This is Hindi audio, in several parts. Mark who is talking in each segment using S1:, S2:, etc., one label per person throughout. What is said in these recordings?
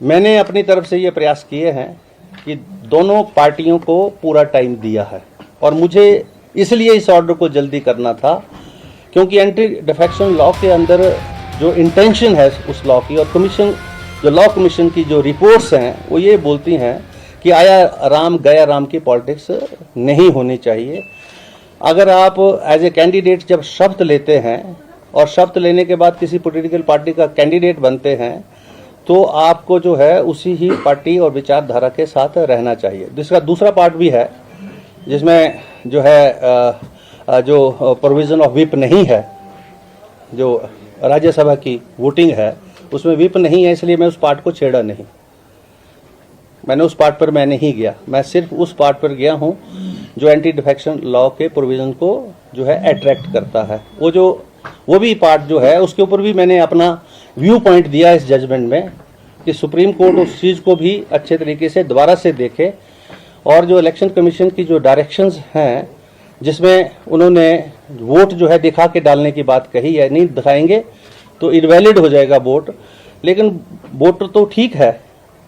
S1: मैंने अपनी तरफ से ये प्रयास किए हैं कि दोनों पार्टियों को पूरा टाइम दिया है और मुझे इसलिए इस ऑर्डर को जल्दी करना था क्योंकि एंटी डिफेक्शन लॉ के अंदर जो इंटेंशन है उस लॉ की और कमीशन जो लॉ कमीशन की जो रिपोर्ट्स हैं वो ये बोलती हैं कि आया राम गया राम की पॉलिटिक्स नहीं होनी चाहिए। अगर आप एज ए कैंडिडेट जब शपथ लेते हैं और शपथ लेने के बाद किसी पॉलिटिकल पार्टी का कैंडिडेट बनते हैं तो आपको जो है उसी ही पार्टी और विचारधारा के साथ रहना चाहिए। जिसका दूसरा पार्ट भी है जिसमें जो है जो प्रोविज़न ऑफ व्हिप नहीं है, जो राज्यसभा की वोटिंग है उसमें व्हिप नहीं है, इसलिए मैं उस पार्ट को छेड़ा नहीं। मैंने उस पार्ट पर मैं नहीं गया, मैं सिर्फ उस पार्ट पर गया हूं जो एंटी डिफेक्शन लॉ के प्रोविज़न को जो है अट्रैक्ट करता है। वो भी पार्ट जो है उसके ऊपर भी मैंने अपना व्यू पॉइंट दिया इस जजमेंट में कि सुप्रीम कोर्ट उस चीज़ को भी अच्छे तरीके से दोबारा से देखे और जो इलेक्शन कमीशन की जो डायरेक्शंस हैं जिसमें उन्होंने वोट जो है दिखा के डालने की बात कही है, नहीं दिखाएंगे तो इनवैलिड हो जाएगा वोट। लेकिन वोटर तो ठीक है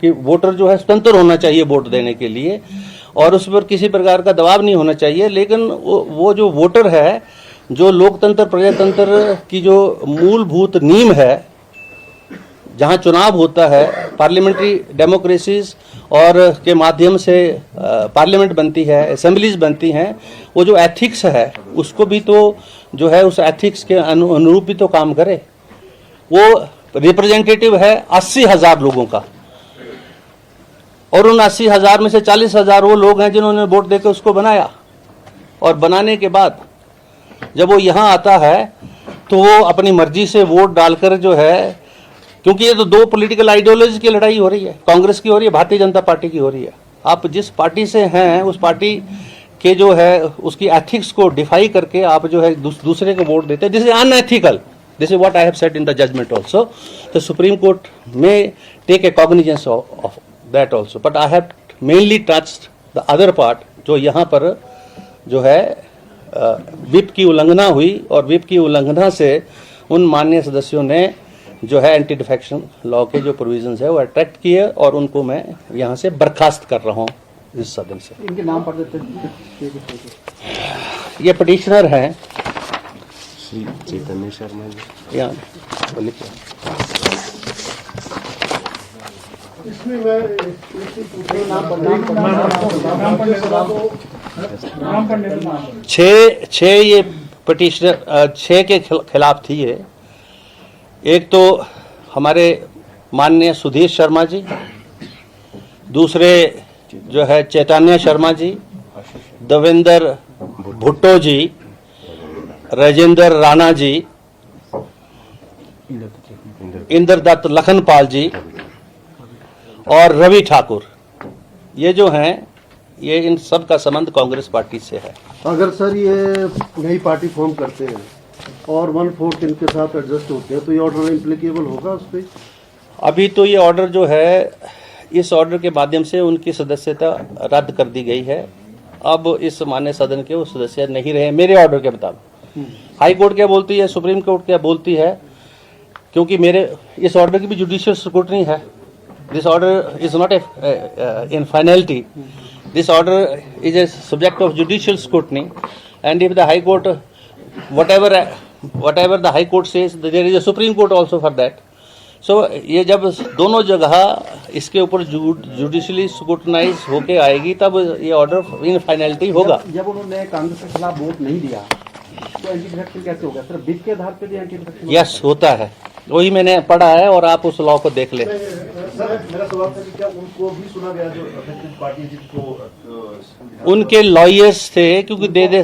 S1: कि वोटर जो है स्वतंत्र होना चाहिए वोट देने के लिए और उस पर किसी प्रकार का दबाव नहीं होना चाहिए। लेकिन वो जो वोटर है, जो लोकतंत्र प्रजातंत्र की जो मूलभूत नींव है, जहां चुनाव होता है, पार्लियामेंट्री डेमोक्रेसीज और के माध्यम से पार्लियामेंट बनती है, असेंबलीज बनती हैं, वो जो एथिक्स है उसको भी तो जो है उस एथिक्स के अनुरूप भी तो काम करे। वो रिप्रेजेंटेटिव है 80,000 लोगों का और उन 80,000 में से 40,000 वो लोग हैं जिन्होंने वोट देकर उसको बनाया और बनाने के बाद जब वो यहाँ आता है तो वो अपनी मर्जी से वोट डालकर जो है, क्योंकि ये तो दो पॉलिटिकल आइडियोलॉजी की लड़ाई हो रही है, कांग्रेस की हो रही है, भारतीय जनता पार्टी की हो रही है। आप जिस पार्टी से हैं उस पार्टी के जो है उसकी एथिक्स को डिफाई करके आप जो है दूसरे को वोट देते हैं। This is unethical, this is what I have said in the judgement also. The supreme court में take a cognizance of that also, but I have mainly touched the other part जो यहाँ पर जो है व्हिप की उल्लंघना हुई और व्हिप की उल्लंघना से उन माननीय सदस्यों ने जो है एंटी डिफेक्शन लॉ के जो प्रोविजंस है वो अट्रैक्ट किए और उनको मैं यहाँ से बर्खास्त कर रहा हूँ इस सदन से।
S2: इनके नाम पढ़ देते
S1: ये पिटिशनर हैं
S3: श्री चैतन्य शर्मा जी।
S1: यहाँ लिखिए।
S2: इसमें मैं नाम पढ़ने
S1: छः ये पिटिशनर 6 के खिलाफ थी ये। एक तो हमारे माननीय सुधीर शर्मा जी, दूसरे जो है चैतन्य शर्मा जी, देवेंद्र भुट्टो जी, राजेंद्र राणा जी, इंद्रदत्त लखनपाल जी और रवि ठाकुर। ये जो हैं ये इन सब का संबंध कांग्रेस पार्टी से है।
S4: अगर सर ये नई पार्टी फॉर्म करते हैं और 1/4 इनके साथ एडजस्ट होते हैं तो ये ऑर्डर इम्प्लीकेबल होगा उस पर?
S1: अभी तो ये ऑर्डर जो है, इस ऑर्डर के माध्यम से उनकी सदस्यता रद्द कर दी गई है। अब इस मान्य सदन के वो सदस्य नहीं रहे मेरे ऑर्डर के मुताबिक। हाई कोर्ट क्या बोलती है, सुप्रीम कोर्ट क्या बोलती है, क्योंकि मेरे इस ऑर्डर की भी जुडिशियल स्क्रूटनी है। This order is not in finality, this order is a subject of judicial scrutiny and if the high court whatever the high court says, there is a supreme court also for that. So ये जब दोनों जगह इसके ऊपर जुडिशली स्क्रूटनाइज होके आएगी तब ये ऑर्डर इन फाइनलिटी होगा।
S2: जब उन्होंने कांग्रेस के खिलाफ वोट नहीं दिया तो एंटी डिफेक्शन कैसे होगा? सिर्फ बिल के आधार पर भी एंटी डिफेक्शन?
S1: यस, होता है, वही मैंने पढ़ा है और आप उस लॉ को देख लें।
S4: मेरा सवाल था कि क्या उनको भी सुना गया जो अफेक्टेड पार्टी जिसको
S1: उनके लॉयर्स थे, क्योंकि दे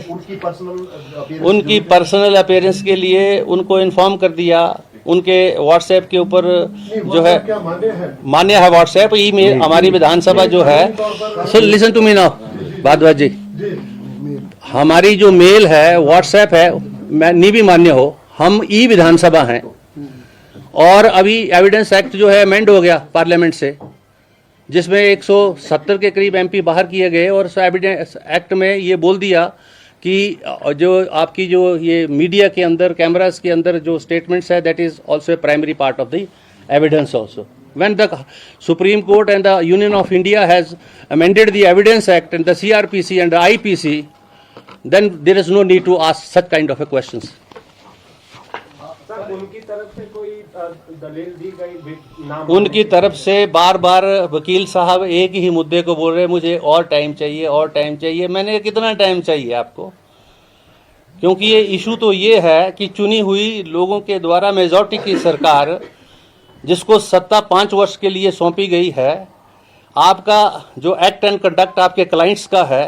S4: उनकी
S1: पर्सनल अपीयरेंस के लिए उनको इन्फॉर्म कर दिया। उनके व्हाट्सएप के ऊपर जो है
S4: क्या
S1: मान्य है व्हाट्सएप, ईमेल हमारी विधानसभा जो है। Sir listen to me now Bhardwaj ji, हमारी जो मेल है व्हाट्सएप है, मैं नहीं भी मान्य हो, हम ई विधानसभा हैं और अभी एविडेंस एक्ट जो है अमेंड हो गया पार्लियामेंट से, जिसमें 170 के करीब एमपी बाहर किए गए और एविडेंस एक्ट में ये बोल दिया कि जो आपकी जो ये मीडिया के अंदर कैमरास के अंदर जो स्टेटमेंट्स है that is also a primary part of the evidence also. When the Supreme Court and the Union of India has amended the Evidence Act and the CRPC and the IPC, then there is no need to ask such kind of a questions.
S5: Sir उनकी तरफ से कोई दलील दी गई नाम
S1: उनकी तरफ से बार बार वकील साहब एक ही मुद्दे को बोल रहे हैं, मुझे और टाइम चाहिए और टाइम चाहिए। मैंने कितना टाइम चाहिए आपको? क्योंकि ये इशू तो ये है कि चुनी हुई लोगों के द्वारा मेजॉरिटी की सरकार जिसको सत्ता 5 वर्ष के लिए सौंपी गई है, आपका जो एक्ट एंड कंडक्ट आपके क्लाइंट्स का है